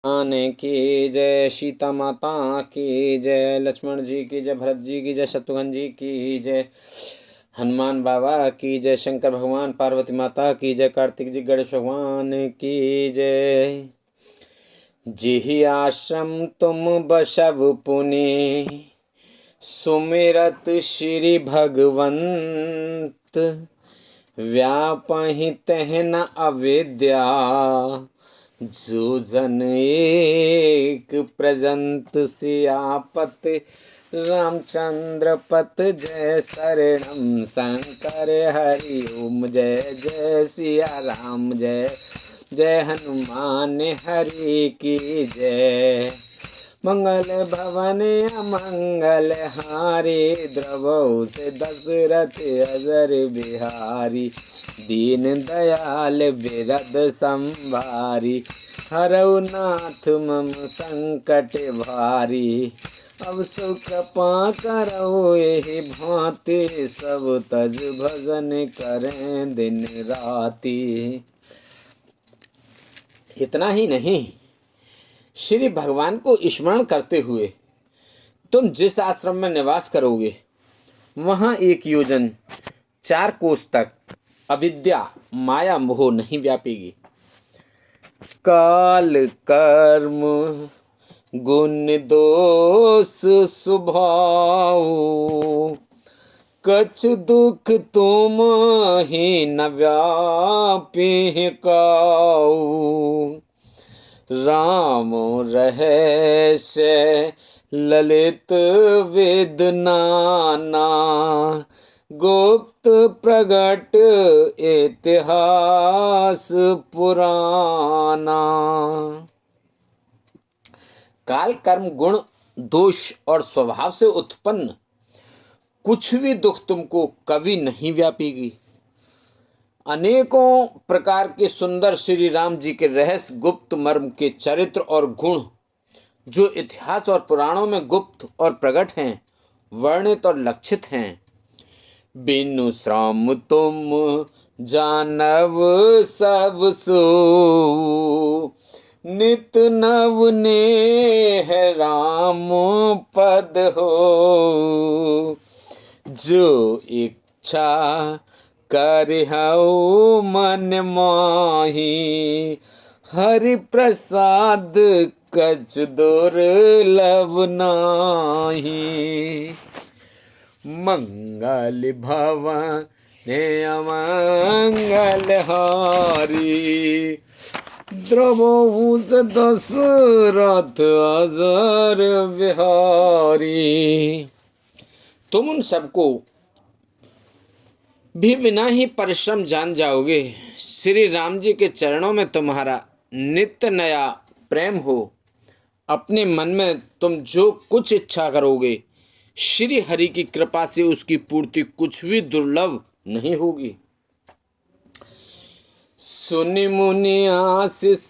आने की जय, सीता माता की जय, लक्ष्मण जी की जय, भरत जी की जय, शत्रुघ्न जी की जय, हनुमान बाबा की जय, शंकर भगवान, पार्वती माता की जय, कार्तिक जी गणेश भगवान की जय। जिहि आश्रम तुम बसव पुनि, सुमिरत श्री भगवंत, व्यापहि तह न अविद्या, जो जन एक प्रजंत सियापत, रामचंद्र पत जय शरणम शंकर हरि ओम, जय जय सिया राम, जय जय हनुमान हरि की जय। मंगल भवन अमंगल हारी, द्रवौ से दशरथ अजर बिहारी, दीन दयाल बिरद संभारी, हरौ नाथ मम संकट भारी, अब सुकृपा करौ एहि भांति, सब तज भजन करें दिन राति। इतना ही नहीं, श्री भगवान को स्मरण करते हुए तुम जिस आश्रम में निवास करोगे वहाँ 1 योजन 4 कोस तक अविद्या माया मोह नहीं व्यापेगी। काल कर्म गुण दोष स्वभाव, कछु दुख तुम ही न व्यापी काऊ, राम रहस्य ललित वेद नाना, गुप्त प्रगट इतिहास पुराना। काल कर्म गुण दोष और स्वभाव से उत्पन्न कुछ भी दुख तुमको कभी नहीं व्यापेगी। अनेकों प्रकार के सुंदर श्री राम जी के रहस्य गुप्त मर्म के चरित्र और गुण जो इतिहास और पुराणों में गुप्त और प्रकट हैं, वर्णित और लक्षित हैं, बिनु श्राम तुम जानव सब सो, नित नव नेह राम पद हो, जो इच्छा करिहउ मन माही, हरि प्रसाद कछ दुर्लभ नाही। मंगल भवन अमंगल हारी, द्रवहु से दशरथ अजर बिहारी। तुम उन सबको भी बिना ही परिश्रम जान जाओगे। श्री राम जी के चरणों में तुम्हारा नित्य नया प्रेम हो। अपने मन में तुम जो कुछ इच्छा करोगे, श्री हरि की कृपा से उसकी पूर्ति कुछ भी दुर्लभ नहीं होगी। सुनि मुनि आशीष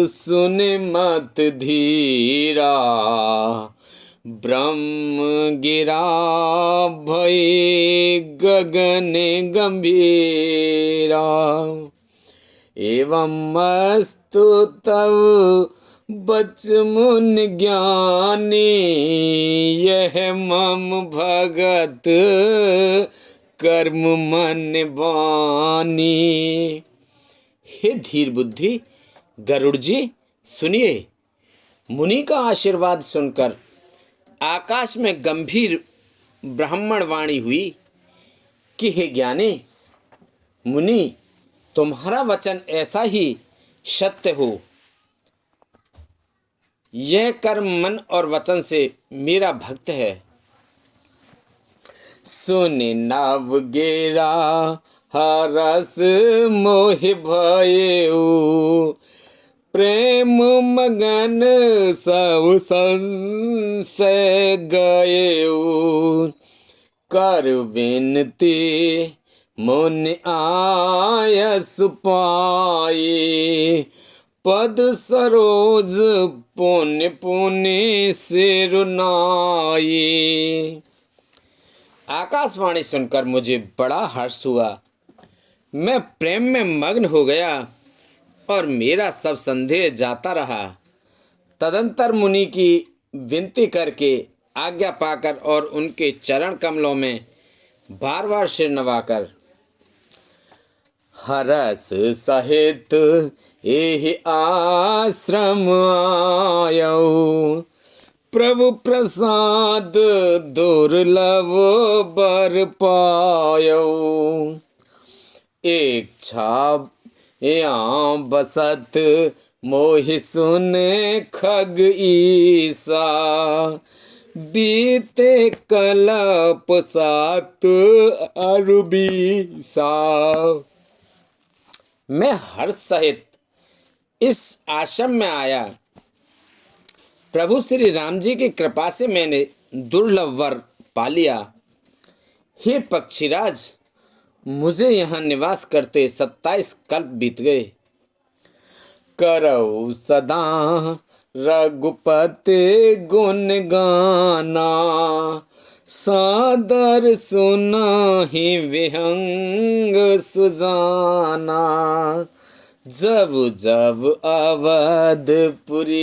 सुनि मत धीरा, ब्रह्म गिरा भई गगन गंभीरा, एवं मस्तु तव बच मुनि ज्ञानी, यह मम भगत कर्म मन बानी। हे धीर बुद्धि गरुड़ जी, सुनिए। मुनि का आशीर्वाद सुनकर आकाश में गंभीर ब्राह्मण वाणी हुई कि हे ज्ञानी मुनि, तुम्हारा वचन ऐसा ही सत्य हो। यह कर्म मन और वचन से मेरा भक्त है। सुनि नव गेरा हरस मोह भयउ, प्रेम मगन सब संशय गयउ, कर विनती मुनि आयस पाई, पद सरोज पुण्य पुण्य सिरुनाई। आकाशवाणी सुनकर मुझे बड़ा हर्ष हुआ। मैं प्रेम में मग्न हो गया। और मेरा सब संदेह जाता रहा। तदंतर मुनि की विनती करके आज्ञा पाकर और उनके चरण कमलों में बार बार सिर नवाकर हरस सहित एहि आश्रम आयो, प्रभु प्रसाद दुर्लभ बर पायो। एक छाप यहाँ बसत मोहि सुने खग ईसा, बीते कल्प सात अरबीसा। मैं हर्ष सहित इस आश्रम में आया। प्रभु श्री राम जी की कृपा से मैंने दुर्लभ वर पा लिया। हे पक्षीराज, मुझे यहाँ निवास करते 27 कल्प बीत गए। करौ सदा रघुपति गुण गाना, सादर सुनाहि विहंग सुजाना। जब जब अवधपुरी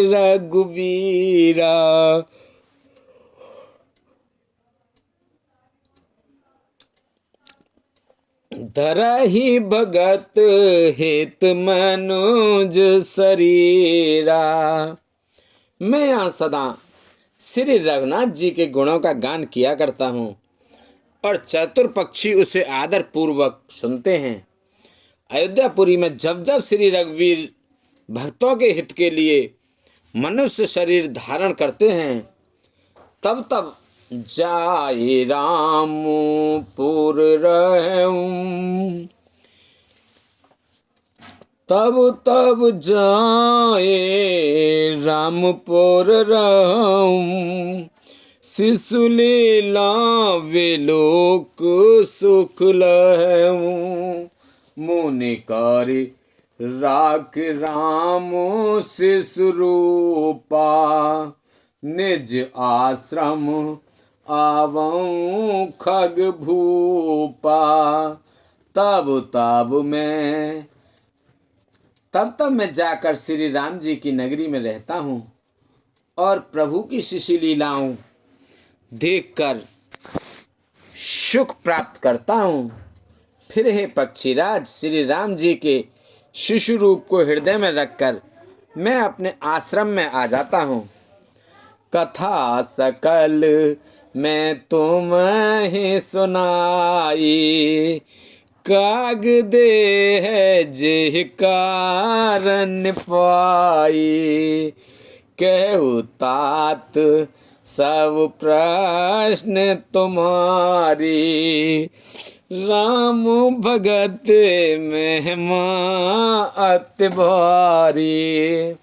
रघुवीरा, धरहि भगत हित मनुज शरीरा। मैं यहाँ सदा श्री रघुनाथ जी के गुणों का गान किया करता हूँ और चतुर पक्षी उसे आदर पूर्वक सुनते हैं। अयोध्यापुरी में जब जब श्री रघुवीर भक्तों के हित के लिए मनुष्य शरीर धारण करते हैं, तब तब जाए रामपुर रहूं, तब तब जाए रामपुर रहूं। शिशु लीला विलोक सुख लहूं, मुनि कार्य राख राम शिशु रूपा। निज आश्रम आवऊं खग भूपा। तब मैं जाकर श्री राम जी की नगरी में रहता हूँ और प्रभु की शिशु लीलाओं देखकर सुख प्राप्त करता हूँ। फिर हे पक्षीराज, श्री राम जी के शिशु रूप को हृदय में रखकर मैं अपने आश्रम में आ जाता हूँ। कथा सकल मैं तुम्हें सुनाई, काग दे है जे कारण पाई। कहु तात सब प्रश्न तुम्हारी, राम भगत महिमा अति भारी।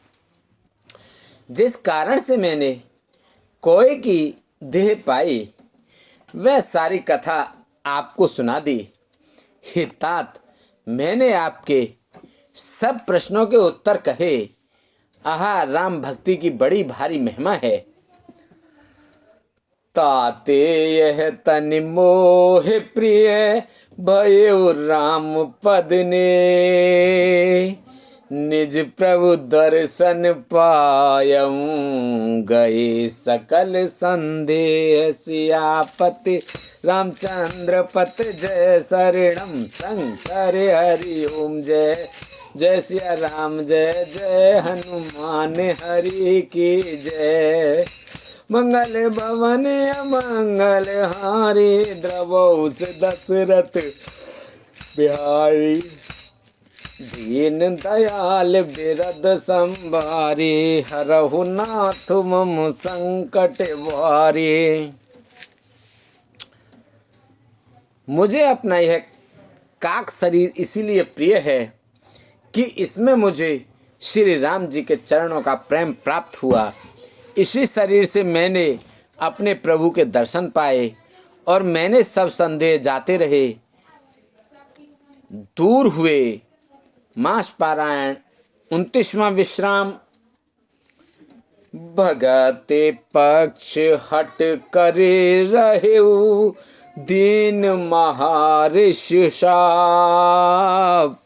जिस कारण से मैंने कोय की देह पाई, वह सारी कथा आपको सुना दी। हे तात, मैंने आपके सब प्रश्नों के उत्तर कहे। आहा, राम भक्ति की बड़ी भारी महिमा है। ताते यह तनि मोह प्रिय भयो राम पद ने, निज प्रभु दर्शन पायऊं गए सकल संदेह। सियापति रामचंद्र पत जय शरणम शंकर हरि ओम जय। जय सिया राम जय जय हनुमान हरि की जय। मंगल भवन अमंगल हारी, द्रवौस दशरथ बिहारी। दीन दयाल बिरद संभारी, हरहु नाथ मम संकट भारी। मुझे अपना यह काक शरीर इसीलिए प्रिय है कि इसमें मुझे श्री राम जी के चरणों का प्रेम प्राप्त हुआ। इसी शरीर से मैंने अपने प्रभु के दर्शन पाए और मैंने सब संदेह जाते रहे, दूर हुए। मास पारायण 29वां विश्राम। भगते पक्ष हट करे रहेऊ, दीन महारिष साप।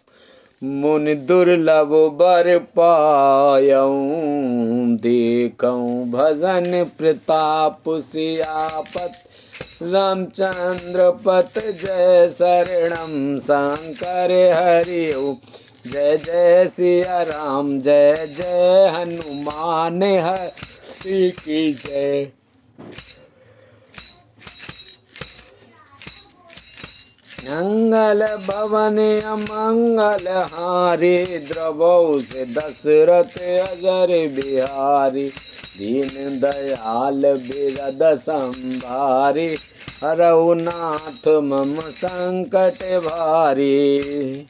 मुनि दुर्लभ बर पायऊँ, देखऊँ भजन प्रताप सियापत रामचंद्र पत। जय शरणम शंकर हरि ओम, जय जय सिया राम, जय जय हनुमान हरि की जय। मंगल भवन अमंगल हारी, द्रवौ से दशरथ अजर बिहारी। दीन दयाल बिरद संभारी, हरऊ नाथ मम संकट भारी।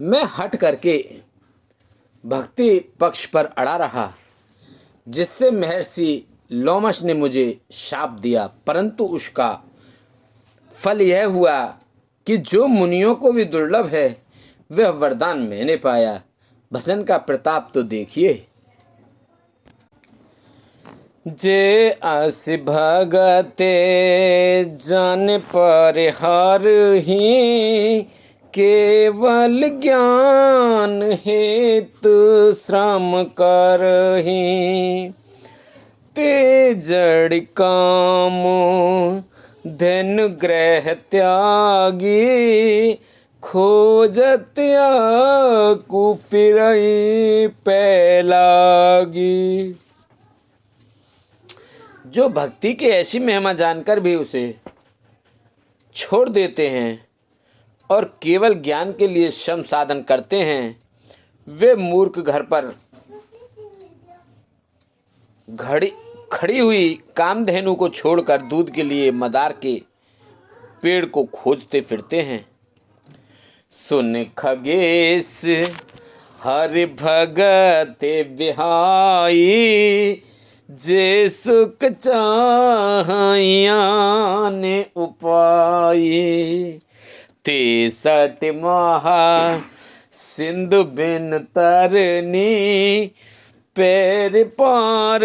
मैं हट करके भक्ति पक्ष पर अड़ा रहा, जिससे महर्षि लोमश ने मुझे शाप दिया, परंतु उसका फल यह हुआ कि जो मुनियों को भी दुर्लभ है वह वरदान मैंने पाया। भजन का प्रताप तो देखिए। जे अस भगते जन पर हर ही, केवल ज्ञान हेतु श्रम करहि। ते जड़ काम धनु ग्रह त्यागी, खोजत कुफिरई पैलागी। जो भक्ति की ऐसी महिमा जानकर भी उसे छोड़ देते हैं और केवल ज्ञान के लिए श्रम साधन करते हैं, वे मूर्ख घर पर खड़ी हुई कामधेनु को छोड़कर दूध के लिए मदार के पेड़ को खोजते फिरते हैं। सुन खगेश हरि भगते बिहाई, जे सुख चाहियान उपाई। ते सत महा सिंधु बिन तरनी, पैर पार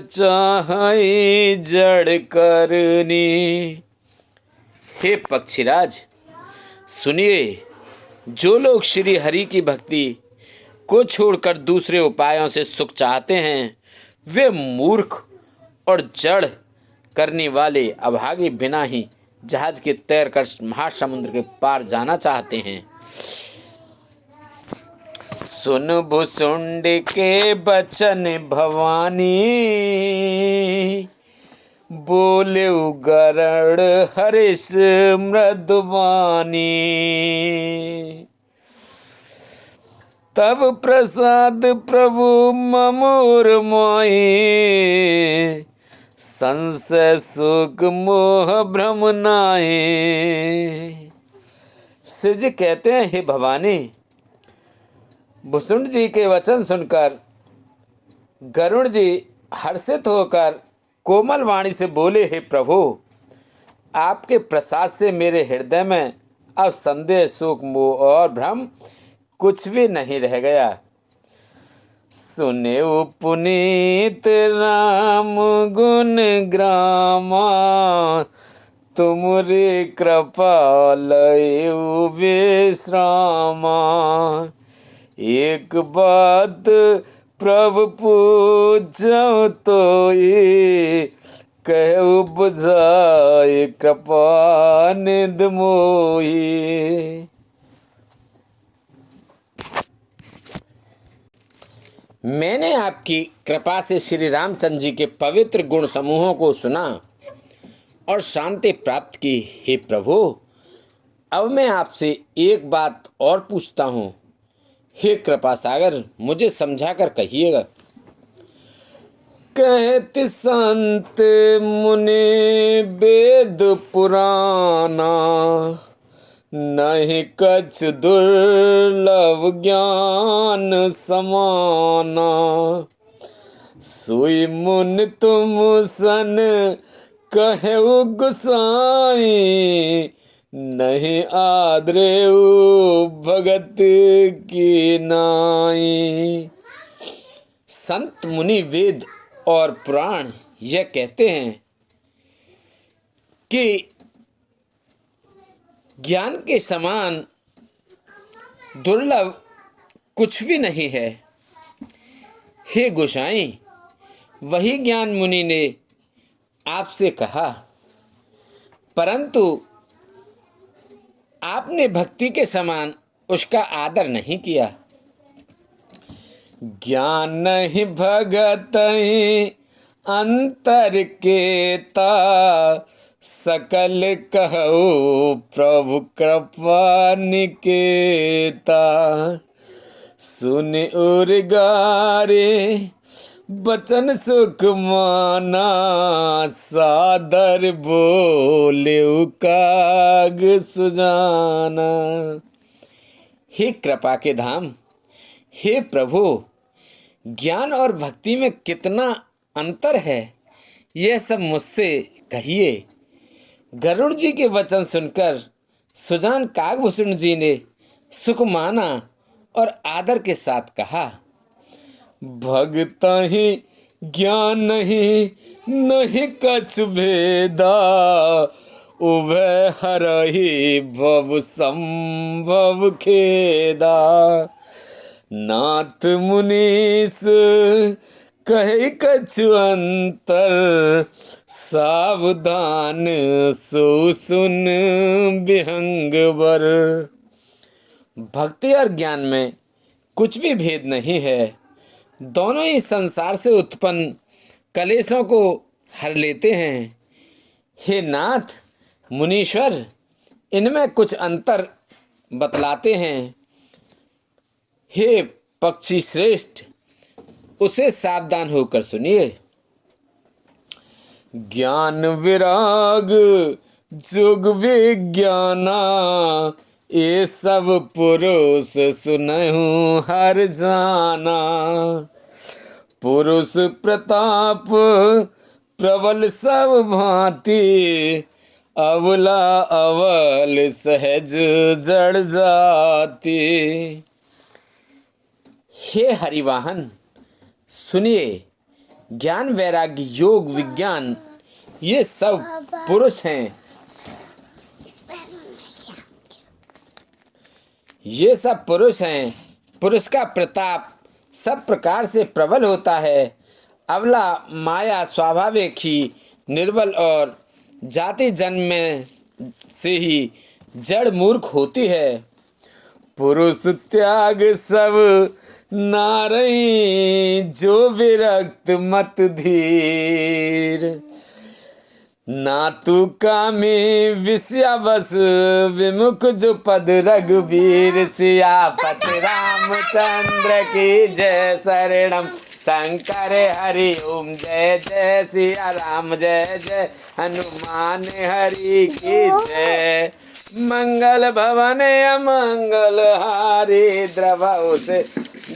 चाहे जड़ करनी। हे पक्षीराज सुनिए, जो लोग श्री हरि की भक्ति को छोड़कर दूसरे उपायों से सुख चाहते हैं, वे मूर्ख और जड़ करने वाले अभागे बिना ही जहाज के तैरकर महासमुद्र के पार जाना चाहते हैं। सुन भुसुंड के बचन भवानी, बोले गरुड़ हरिष मृदुवानी। तब प्रसाद प्रभु ममोर माए, संशय सुख मोह भ्रम नाए। शिव जी कहते हैं, हे भवानी, भुसुंड जी के वचन सुनकर गरुड़ जी हर्षित होकर कोमल वाणी से बोले, हे प्रभु, आपके प्रसाद से मेरे हृदय में अब संदेह सुख मोह और भ्रम कुछ भी नहीं रह गया। सुने पुनीत राम गुण ग्रामा, तुमरी कृपा लयु विश्रामा। एक बात प्रभु पूछो तो ये, कहु बुझाए कृपा निध मोही। मैंने आपकी कृपा से श्री रामचंद्र जी के पवित्र गुण समूहों को सुना और शांति प्राप्त की। हे प्रभु, अब मैं आपसे एक बात और पूछता हूँ। हे कृपा सागर, मुझे समझाकर कहिएगा। कहते संत मुनि वेद पुराना, नहीं कछ दुर्लभ ज्ञान समाना। सोई मुनि तुम सन कहु गुसाई, नहीं आदरेउ भगत की नाई। संत मुनि वेद और पुराण यह कहते हैं कि ज्ञान के समान दुर्लभ कुछ भी नहीं है। हे गोसाई, वही ज्ञान मुनि ने आपसे कहा, परंतु आपने भक्ति के समान उसका आदर नहीं किया। ज्ञान नहीं भगत ही अंतर केता, सकल कहो प्रभु कृपा निकेता। सुन उर गारे बचन सुख माना, सादर बोले काग सुजाना। हे कृपा के धाम, हे प्रभु, ज्ञान और भक्ति में कितना अंतर है, यह सब मुझसे कहिए। गरुड़ जी के वचन सुनकर सुजान कागभूषण जी ने सुख माना और आदर के साथ कहा, भगता ही ज्ञान नहीं, नहीं कछ भेदा, उभय हरहि भव संभव खेदा। नाथ मुनीस कहे कछु अंतर, सावधान सो सुन विहंग वर। भक्ति और ज्ञान में कुछ भी भेद नहीं है, दोनों ही संसार से उत्पन्न कलेशों को हर लेते हैं। हे नाथ मुनीश्वर, इनमें कुछ अंतर बतलाते हैं। हे पक्षी श्रेष्ठ, उसे सावधान होकर सुनिए। ज्ञान विराग जोग विज्ञाना, ये सब पुरुष सुनहु हर जाना। पुरुष प्रताप प्रबल सब भांति, अवला अवल सहज जड़ जाती। हे हरिवाहन, सुनिए, ज्ञान वैराग्य योग विज्ञान ये सब पुरुष हैं। ये सब पुरुष हैं। पुरुष का प्रताप सब प्रकार से प्रबल होता है। अबला माया स्वाभाविक ही निर्बल और जाति जन्म में से ही जड़ मूर्ख होती है। पुरुष त्याग सब नारई, जो विरक्त मत धीर। ना तू कामी विषयावश विमुख, जो पद रघुवीर। सियापत रामचंद्र की जय, शरणम शंकर हरि ओम। जय जय सिया राम, जय जय हनुमान हरि की जय। मंगल भवन अमंगल हारी, द्रवहु से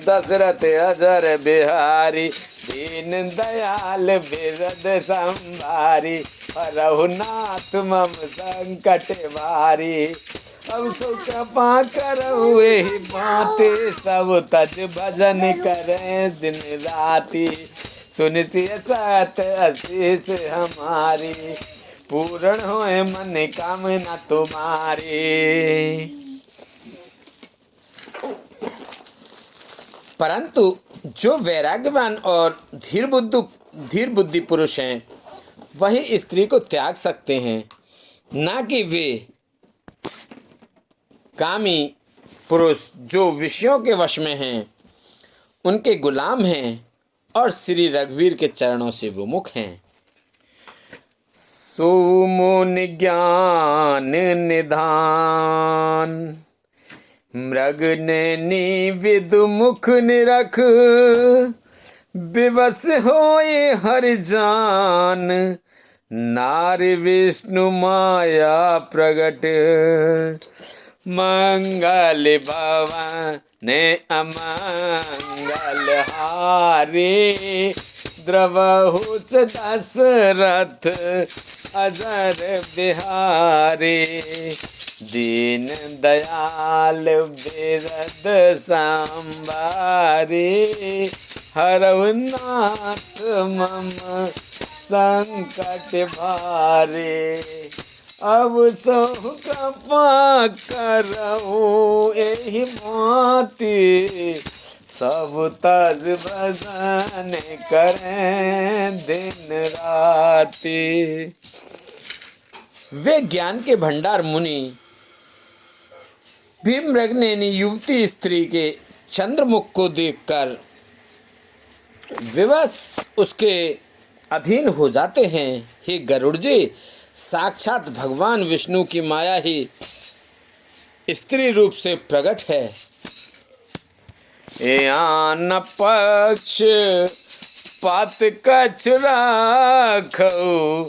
दशरथ अजर बिहारी। दीन दयाल बिरद संभारी, हरहु नाथ मम संकट भारी। अब सो कृपा करहु एहि बाटे, सब तज भजन करें दिन राति। सुन सिय सत आशीष हमारी, पूर्ण होए मन कामना तुम्हारी। परंतु जो वैराग्यवान और धीर बुद्धि पुरुष हैं, वही स्त्री को त्याग सकते हैं, ना कि वे कामी पुरुष जो विषयों के वश में हैं, उनके गुलाम हैं और श्री रघुवीर के चरणों से विमुख हैं। सुमुनि ज्ञान निधान, मृग ने विदु मुख निरख। विवश होए हर जान, नारी विष्णु माया प्रगट। मंगल भवन अमंगल हारी, द्रवहु दशरथ अजर बिहारी। दीन दयाल बिरद संभारी, हरहु नाथ मम संकट भारी। अब सो कृपा करऊ एहि माती, सब तज भजन करें दिन राती। वे ज्ञान के भंडार मुनि भीमरग्नेनी युवती स्त्री के चंद्रमुख को देखकर विवश उसके अधीन हो जाते हैं। हे गरुड़ जी, साक्षात भगवान विष्णु की माया ही स्त्री रूप से प्रकट है। यान पक्ष पात कछ राखऊ,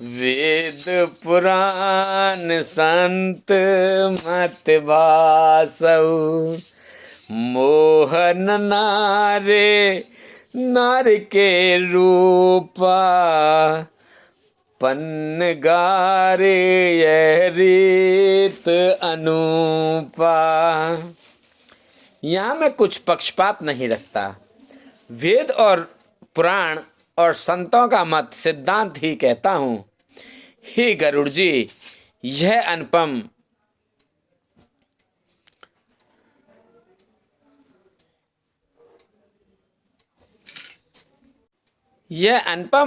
वेद पुराण संत मत बासऊ। मोहन नारे नार के रूपा, पन्न गारे यह रीत अनूपा। यहाँ मैं कुछ पक्षपात नहीं रखता। वेद और पुराण और संतों का मत सिद्धांत ही कहता हूँ। हे गरुड़ जी, यह अनुपम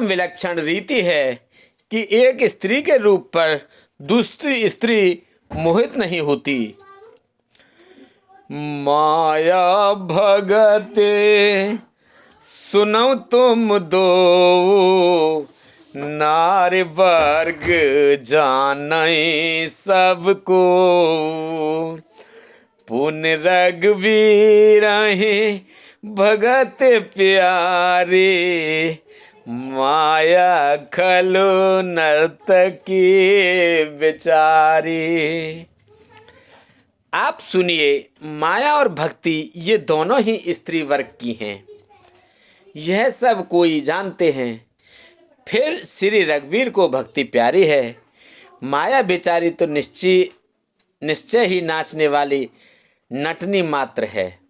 विलक्षण रीति है कि एक स्त्री के रूप पर दूसरी स्त्री मोहित नहीं होती। माया भगते सुनो तुम दो, नारी वर्ग जानै सबको। पुन रघुवीर भगत प्यारे, माया खलो नर्तकी बेचारी। आप सुनिए, माया और भक्ति ये दोनों ही स्त्री वर्ग की हैं, यह सब कोई जानते हैं। फिर श्री रघुवीर को भक्ति प्यारी है, माया बेचारी तो निश्चय ही नाचने वाली नटनी मात्र है।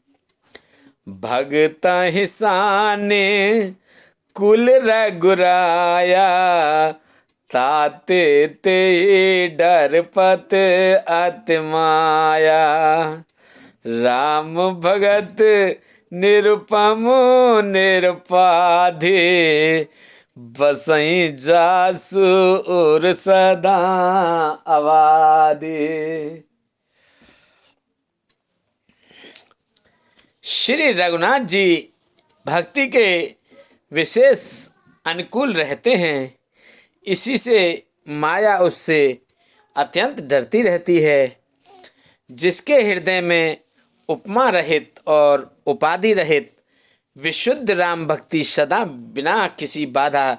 भगत हिसाने कुल रघुराया, ताते ते डरपत अति माया। राम भगत निरुपम निरुपाधि, बसई जासु और सदा आबादी। श्री रघुनाथ जी भक्ति के विशेष अनुकूल रहते हैं, इसी से माया उससे अत्यंत डरती रहती है। जिसके हृदय में उपमा रहित और उपाधि रहित विशुद्ध राम भक्ति सदा बिना किसी बाधा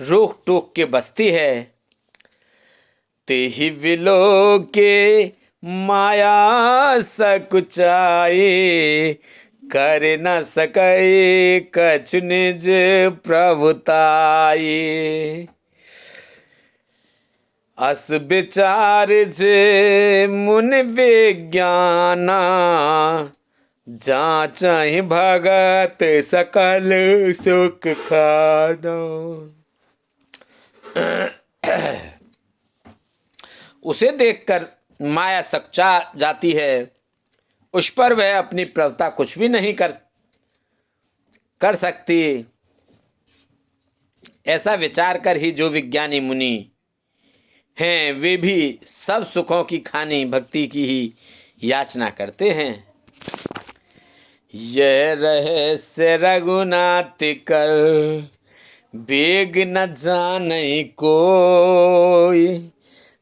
रोक टोक के बसती है, तेहि विलो के माया सकुचाई, कर न सकै कछु निज प्रभुताई। अस विचार जे मुनि विज्ञाना, जांचहि भगत सकल सुख खाना। उसे देखकर माया सकुचा जाती है, उस पर वह अपनी प्रभुता कुछ भी नहीं कर सकती। ऐसा विचार कर ही जो विज्ञानी मुनि हैं, वे भी सब सुखों की खानी भक्ति की ही याचना करते हैं। यह रहस्य रघुनाथ कर, बेग न जानै कोई।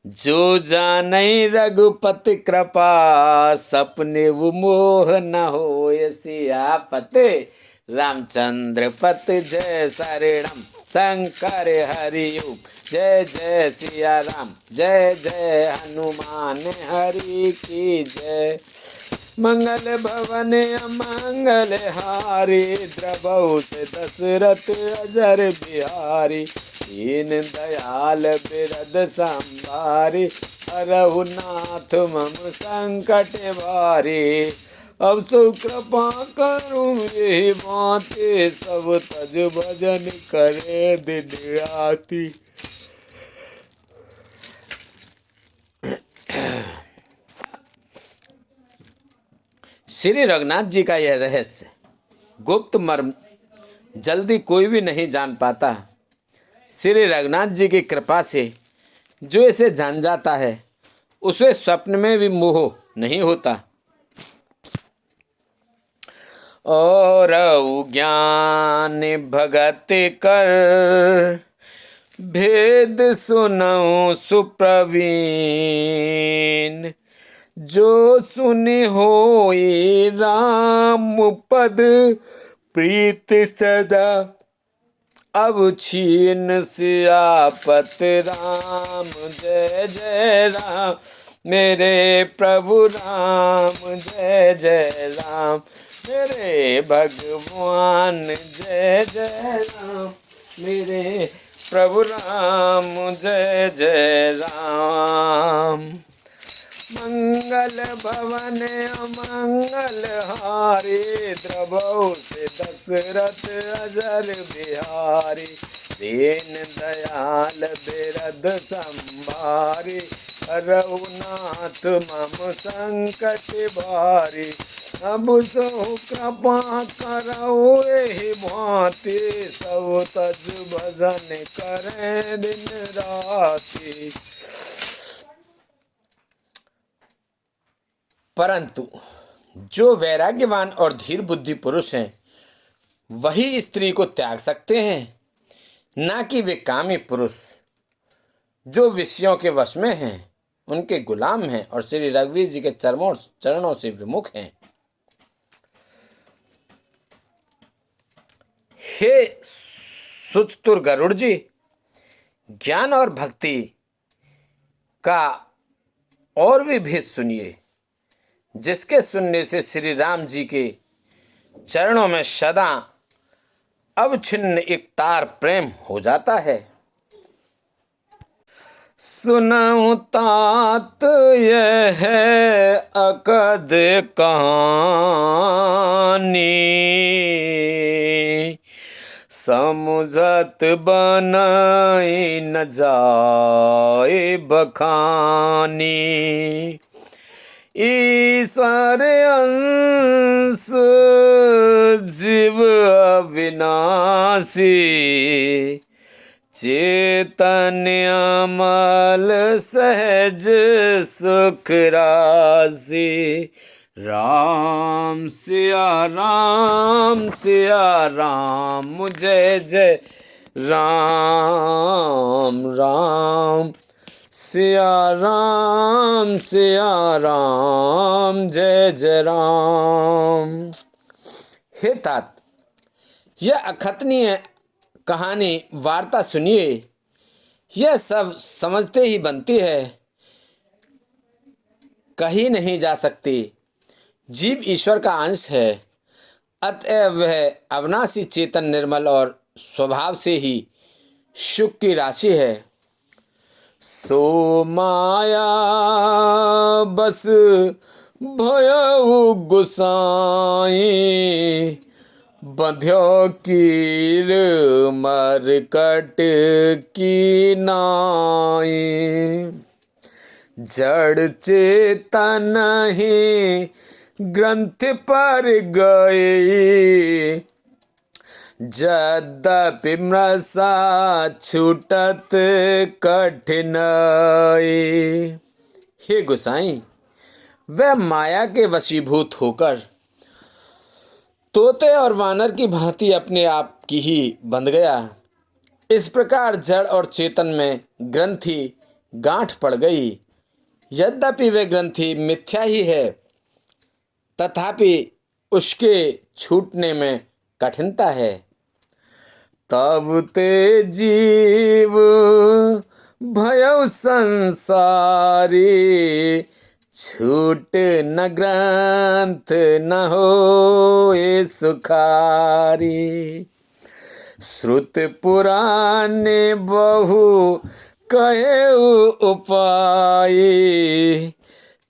जो जानै रघुपति कृपा, सपने वो मोह न होय। सियापते रामचंद्र पत जय शरणम, शंकर हरिओम जय जय सिया राम, जय जय हनुमान हरि की जय। मंगल भवन अमंगल हारी, द्रवहु से दशरथ अजर बिहारी। दीन दयाल बिरद संभारी, हरहु नाथ मम संकट भारी। अब सो कृपा करूं यही बातें, सब तज भजन करे दिन राति। श्री रघुनाथ जी का यह रहस्य गुप्त मर्म जल्दी कोई भी नहीं जान पाता। श्री रघुनाथ जी की कृपा से जो इसे जान जाता है उसे स्वप्न में भी मोह नहीं होता। और ज्ञान भगत कर भेद सुनऊं सुप्रवीण, जो सुनि होई राम पद प्रीत सदा, अब छीन सियापत राम। जय जय राम मेरे प्रभु राम, जय जय राम मेरे भगवान, जय जय राम मेरे प्रभु राम, जय जय राम। मंगल भवन अमंगल हारी, द्रवौ से दशरथ अजर बिहारी, दीन दयाल बिरद संभारी, रघुनाथ मम संकट भारी, अब सो कृपा करऊ एहि भांति, सब तज भजन करें दिन राति। परंतु जो वैराग्यवान और धीर बुद्धि पुरुष हैं वही स्त्री को त्याग सकते हैं, ना कि वे कामी पुरुष जो विषयों के वश में हैं, उनके गुलाम हैं और श्री रघुवीर जी के चरणों से विमुख हैं। हे सुचतुर गरुड़ जी, ज्ञान और भक्ति का और भी भेद सुनिए, जिसके सुनने से श्री राम जी के चरणों में सदा अवच्छिन्न एक तार प्रेम हो जाता है। सुनऊं तात यह है अकद कहानी, समुझत बनाई न जाए बखानी, ईश्वर अंश जीव अविनाशी, चैतन्य अमल सहज सुख राशि, राम सिया राम जय जय राम, राम सिया राम जय जय राम। हे तात, यह अकथनीय कहानी वार्ता सुनिए, यह सब समझते ही बनती है, कही नहीं जा सकती। जीव ईश्वर का अंश है, अतएव वह अविनाशी चेतन निर्मल और स्वभाव से ही सुख की राशि है। सो माया बस भयउ गुसाई, बंध्यो कीर मरकट की नाई, जड़ चेतन ही ग्रंथ पर गए, यद्यपि मृषा छूटत कठिनाई। हे गोसाई, वह माया के वशीभूत होकर तोते और वानर की भांति अपने आप की ही बंध गया। इस प्रकार जड़ और चेतन में ग्रंथि गांठ पड़ गई। यद्यपि वे ग्रंथि मिथ्या ही है, तथापि उसके छूटने में कठिनता है। तब ते जीव भयउ संसारी, छूट न ग्रंथ न होए सुखारी। श्रुत पुराण बहु कहे उपाय,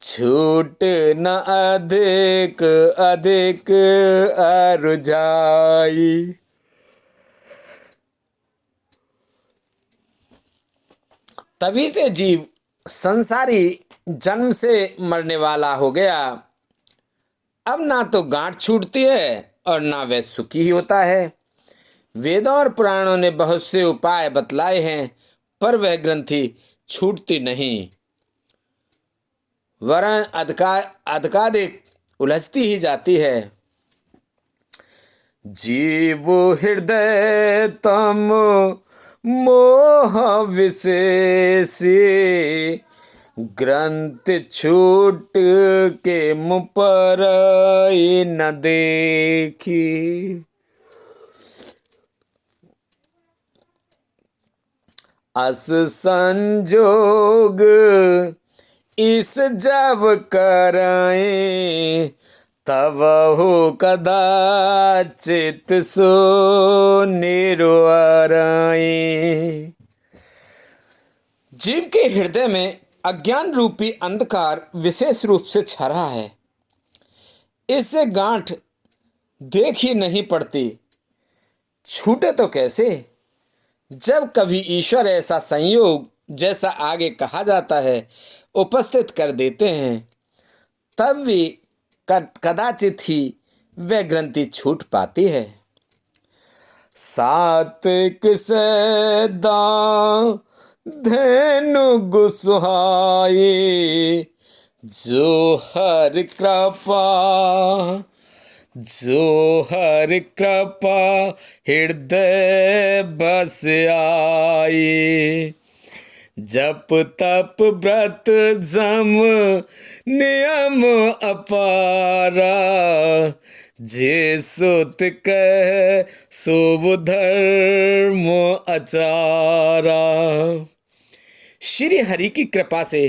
छूट न अधिक अधिक अरुझाई। तभी से जीव संसारी जन्म से मरने वाला हो गया। अब ना तो गांठ छूटती है और ना वह सुखी होता है। वेदों और पुराणों ने बहुत से उपाय बतलाए हैं, पर वह ग्रंथि छूटती नहीं, वरन अधिकाधिक उलझती ही जाती है। जीव हृदय तम मोह विशेषी, ग्रंथ छूट के मुँह पर न देखी। अस संजोग इस जब कराए, तब हो कदाचित सो निर्वाराए। जीव के हृदय में अज्ञान रूपी अंधकार विशेष रूप से छरा है। इससे गांठ देख ही नहीं पड़ती, छूटे तो कैसे। जब कभी ईश्वर ऐसा संयोग, जैसा आगे कहा जाता है, उपस्थित कर देते हैं, तब भी कदाचित ही वह ग्रंथि छूट पाती है। सात्विक सदा धेनु गुसहाई, जो हर कृपा हृदय बस आई। जप तप व्रत जम नियम अपारा, जे सुत कह सो धर्म आचारा। श्री हरि की कृपा से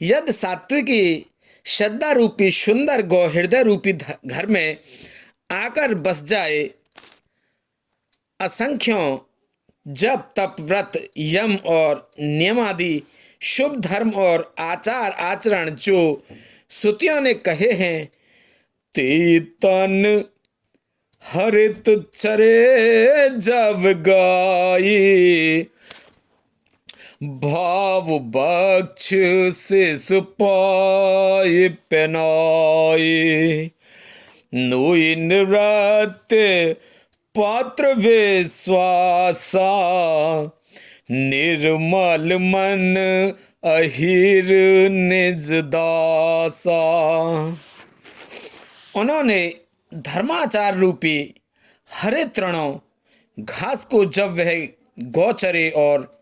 यदि सात्विकी श्रद्धा रूपी सुंदर गौ हृदय रूपी घर में आकर बस जाए, असंख्यों जप तप व्रत यम और नियम आदि शुभ धर्म और आचार आचरण जो श्रुतियों ने कहे हैं, ते तन हरित चरे जब गाई, भाव बक्ष से सुपाय पहनाई। नोई निवृत्त पात्र विश्वासा, निर्मल मन अहिर निज दासा। उन्होंने धर्माचार रूपी हरे तृणों घास को जब वह गौचरे और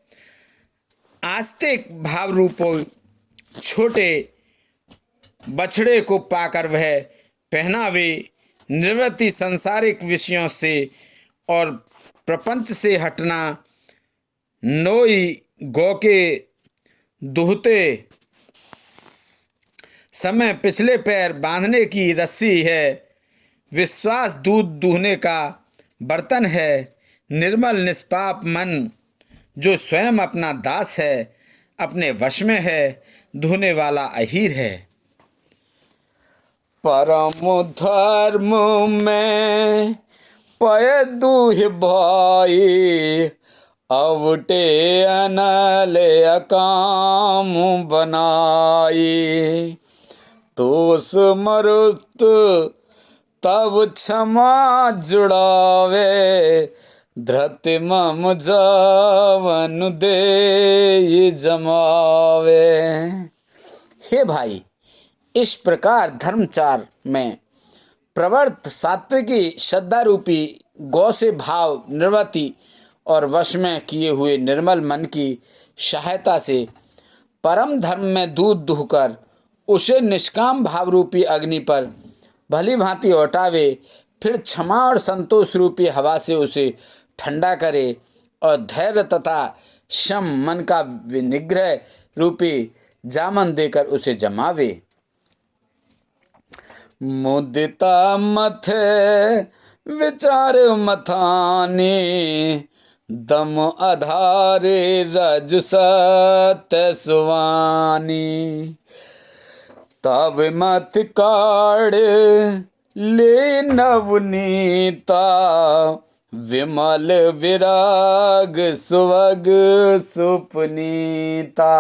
आस्तिक भाव रूपो छोटे बछड़े को पाकर वह पहनावे, निवृत्ति सांसारिक विषयों से और प्रपंच से हटना, नोई गौ के दुहते समय पिछले पैर बांधने की रस्सी है, विश्वास दूध दूहने का बर्तन है, निर्मल निष्पाप मन जो स्वयं अपना दास है, अपने वश में है, धोने वाला अहीर है। परम धर्म में पय दूह भाई, अवटे अनल अकाम बनाई। तोस मरुत तब क्षमा जुड़ावे, धृति मम जावन दे जमावे। हे भाई, इस प्रकार धर्मचार में प्रवर्त सात्विकी श्रद्धा रूपी गौ से भाव निवृत्ति और वश में किए हुए निर्मल मन की सहायता से परम धर्म में दूध दुहकर उसे निष्काम भाव रूपी अग्नि पर भली भांति औटावे, फिर क्षमा और संतोष रूपी हवा से उसे ठंडा करे और धैर्य तथा शम मन का विनिग्रह रूपी जामन देकर उसे जमावे। मुदिता मथे विचार मथानी, दम आधारे रज सत्य सुवानी। तब मत काढ़ ले नवनीता, विमल विराग सुवग सुपनीता।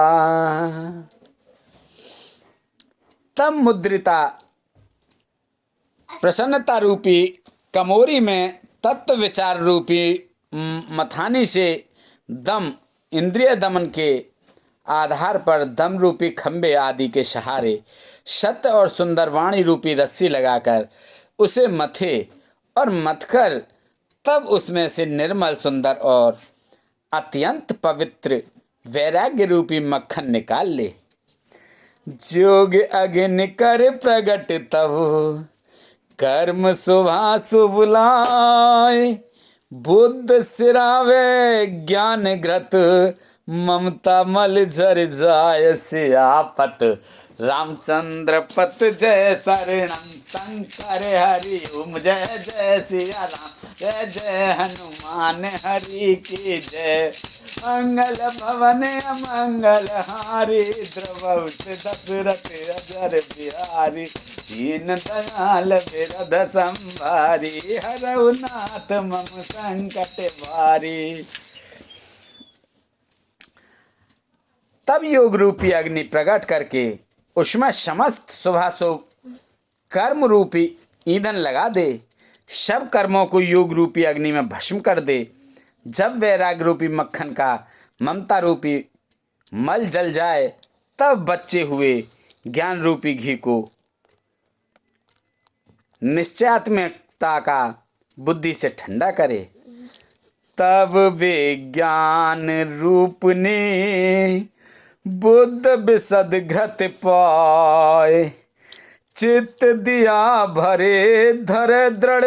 तब मुद्रिता प्रसन्नता रूपी कमोरी में तत्व विचार रूपी मथानी से दम इंद्रिय दमन के आधार पर दम रूपी खंबे आदि के सहारे सत्य और सुंदर वाणी रूपी रस्सी लगाकर उसे मथे और मथकर तब उसमें से निर्मल सुंदर और अत्यंत पवित्र वैराग्य रूपी मक्खन निकाल ले। जोग अग्नि कर प्रगट तब कर्म शुभा शुभ लाए, बुद्ध सिरावे ज्ञान घृत ममता मल झर जाय सियापत। रामचंद्र पत जय शरणम शंकर हरि ओम जय जय सिया राम जय जय हनुमान हरि की जय। मंगल भवन मंगल हारी द्रवउत दशरथ अजर बिहारी। दीन दयाल बिरध संभारी हरऊ नाथ मम संकट भारी। तब योग रूपी अग्नि प्रकट करके उसमें समस्त शुभाशुभ कर्म रूपी ईंधन लगा दे, सब कर्मों को योग रूपी अग्नि में भस्म कर दे। जब वैराग रूपी मक्खन का ममता रूपी मल जल जाए तब बचे हुए ज्ञान रूपी घी को निश्चयात्मकता का बुद्धि से ठंडा करे। तब वे ज्ञान रूप ने बुद्ध विशद घृत पाए, चित्त दिया भरे धर दृढ़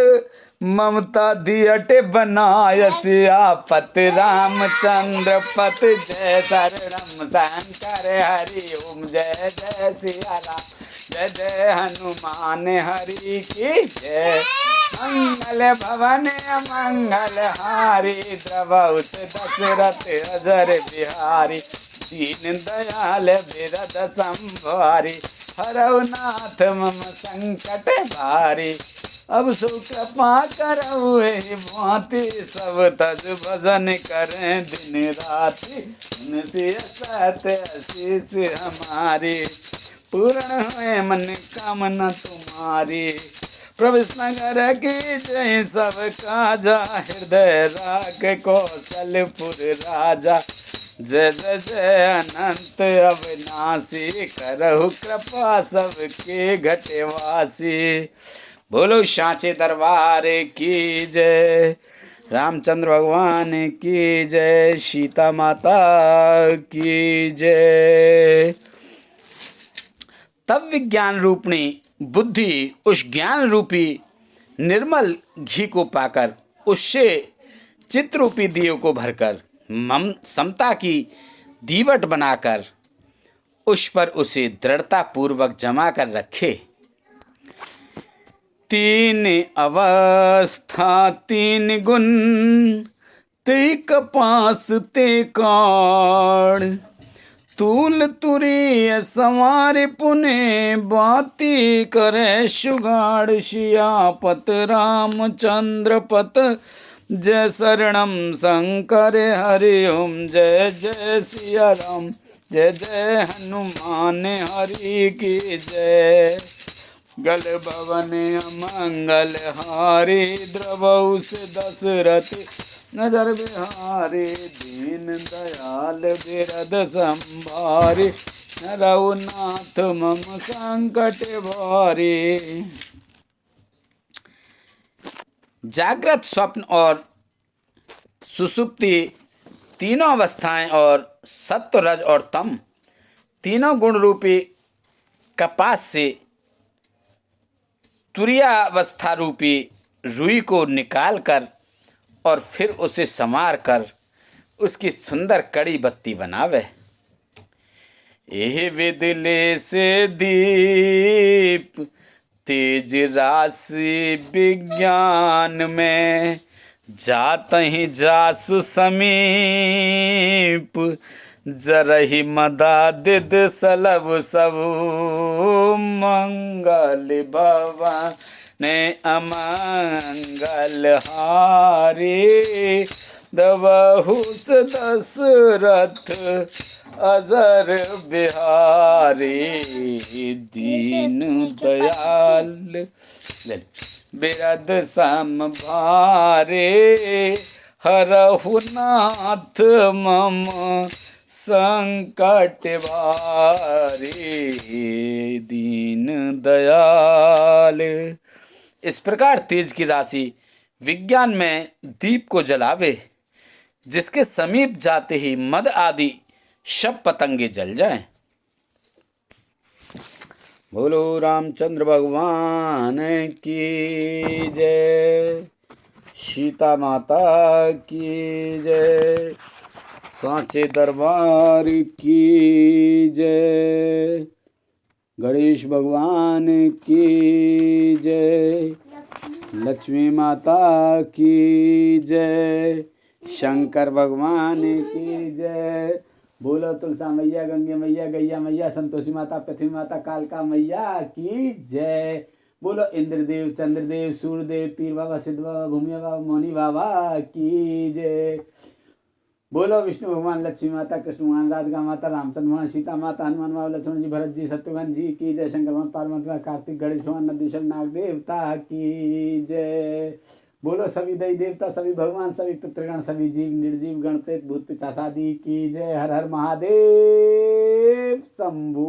ममता दियट बनाय सियापत। रामचंद्र पत जय शरणम शंकर हरि ओम जय जय सिया राम जय जय हनुमान हरि की जय। मंगल भवन मंगल हारी द्रवउत दशरथ अजर बिहारी। दीन दयाल बिरद संभारी हरऊ नाथ मम संकट भारी। अब सो कृपा करऊ भांति सब तज भजन करें दिन राति। उनसे सत्य आशीष हमारी पूर्ण हुए मन कामना तुम्हारी। प्रवेश नगर की जय सब काजा हृदय राग कौशलपुर राजा। जय जय जय अनंत अविनाशी करहु कृपा सबके घटवासी। बोलो सांचे दरबार की जय, रामचंद्र भगवान की जय, सीता माता की जय। तब विज्ञान रूपणी बुद्धि उस ज्ञान रूपी निर्मल घी को पाकर उससे चित्त रूपी दियो को भरकर समता की दीवट बनाकर उस पर उसे दृढ़ता पूर्वक जमा कर रखे। तीन अवस्था तीन गुण ते कपास ते काड़। तूल तुरीय संवार पुने बाती करे सुगाड़। सियापत रामचंद्र पत जय शरणम शंकर हरि ओम जय जय सिया राम जय जय हनुमान हरि की जय। गल भवन मंगल हारी द्रवउस दशरथ नजर बिहारी। दीन दयाल बिरद संभारी हरऊ नाथ मम संकट भारी। जागृत स्वप्न और सुषुप्ति तीनों अवस्थाएं और सत्व रज और तम तीनों गुण रूपी कपास से तुरीयावस्था रूपी रुई को निकालकर और फिर उसे संवार कर उसकी सुंदर कड़ी बत्ती बनावे। एह विदले से दीप तेज राशि विज्ञान में जात ही जासु समीप। जरहि मदादिद सलब सब मंगल भवन ने अमंगल हारे दबहुस दशरथ अजर बिहारी दीन दयाल बिरद सम भारे हरहु नाथ मम संकट भारी दीन दयाल। इस प्रकार तेज की राशि विज्ञान में दीप को जलावे, जिसके समीप जाते ही मद आदि सब पतंगे जल जाएं। बोलो रामचंद्र भगवान की जय, सीता माता की जय, सांचे दरबार की जय, गणेश भगवान की जय, लक्ष्मी माता की जय, शंकर भगवान की जय। बोलो तुलसा मैया, गंगे मैया, गैया मैया, संतोषी माता, पृथ्वी माता, कालका मैया की जय। बोलो इंद्रदेव, चंद्रदेव, सूर्यदेव, पीर बाबा, सिद्ध बाबा, भूमिया बाबा, मौनी बाबा की जय। बोलो विष्णु भगवान, लक्ष्मी माता, कृष्ण भगवान, राधिका माता, रामचंद्र भगवान, सीता माता, हनुमान बाबा, लक्ष्मण जी, भरत जी, शत्रुघ्न जी की जय। शंकर भगवान, पार्वती, कार्तिक, गणेश भगवान, नंदीश्वर, नाग देवता की जय। बोलो सभी देवी देवता, सभी भगवान, सभी पितृगण, सभी जीव, निर्जीव, गण, प्रेत, भूत पिशाच आदि की जय। हर हर महादेव शंभू।